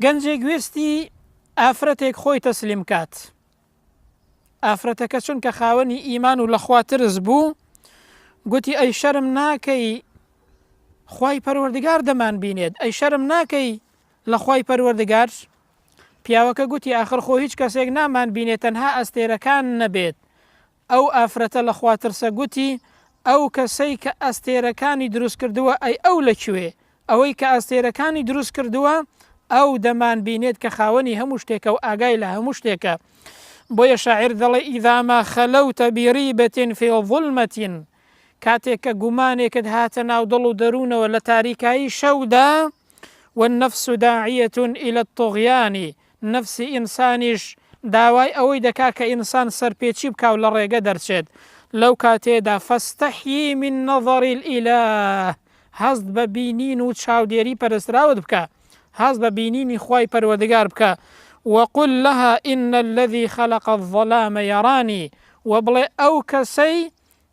گەنجێک گوێستی ئافرەتێک خۆی تەسلیم کات. ئافرەتەکە چونکە خاوەنی ئیمان و لەخوا ترس بوو، گوتی ئەی شەرم ناکەی خوای پەروەردگار دەمان بینێت، ئەی شەرم ناکەی لە خوای پەروەردگار. پیاوەکە گوتی ئاخر خۆ هیچ کەسێک نامان بینێت تەنها ئەستێرەکان نەبێت. ئەو ئافرەتە لەخوا ترسە گوتی ئەو کەسەی کە ئەستێرەکانی دروست کردووە ئەی ئەو لەکوێ؟ ئەوەی کە ئەستێرەکانی دروست کردووە ئەو دەمان بینێت کە خاوەنی هەموو شتێکە و ئاگای لە هەموو شتێکە. بۆیە شاعیر دەڵێ ئیذا ما خەلەوتە بیریبەتین فی ظولمەتین، کاتێک کە گومانێکت هاتە ناو دڵ و دەروونەوە لە تاریکایی شەودا، والنفس داعیة إلى الطغیان، نفسی ئینسانیش داوای ئەوەی دەکا کە ئینسان سەرپێچی بکاو لە ڕێگە دەرچێت. لەو کاتێدا فەستەحیی من نەظەر الإله، هەست بە بینین و چاودێری پەرستراوت بکە، هەست بە بینینی خوای پەروەردگار بکە. وقل لها إن الذي خلق الظلام يراني، وبڵێ ئەو کەسەی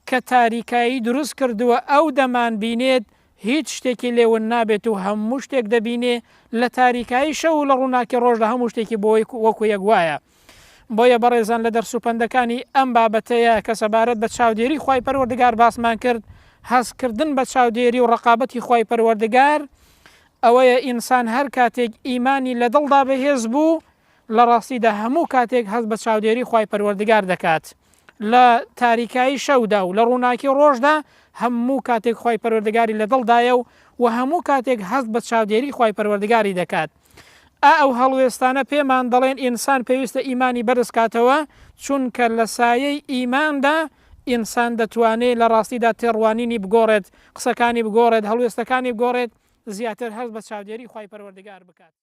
کە تاریکایی دروست کردووە ئەو دەمان بینێت، هیچ شتێکی لێون نابێت و هەموو شتێک دەبینێ لە تاریکایی شەو و لە ڕووناکی ڕۆژدا هەموو شتێکی بۆی وەکو یەک وایە. بۆیە بەڕێزان لە دەرسوپەندەکانی ئەم بابەتەیە کە سەبارەت بە چاودێری خوای پەروەردگار باسمان کرد، هەستکردن بە چاودێری و ڕقابەتی خوای پەروەردگار ئەوەیە ئینسان هەر کاتێک ئیمانی لە دڵدا بەهێز بوو، لە ڕاستیدا هەموو کاتێک هەست بە چاودێری خوای پەروەردگار دەکات. لە تاریکایی شەودا و لە ڕووناکی ڕۆژدا هەموو کاتێک خوای پەروەردگاری لە دڵدایە و هەموو کاتێک هەست بە چاودێری خوای پەروەردگاری دەکات. ئەو هەڵوێستانە پێمان دەڵێن ئینسان پێویستە ئیمانی بەرز کاتەوە، چونکە لە سایەی ئیماندا ئینسان دەتوانێت لە ڕاستیدا تێڕوانینی بگۆڕێت، قسەکانی بگۆڕێت، هەڵوێستەکانی بگۆڕێت، زیاتر هەست بە چاودێری خوای پەروەردگار بکات.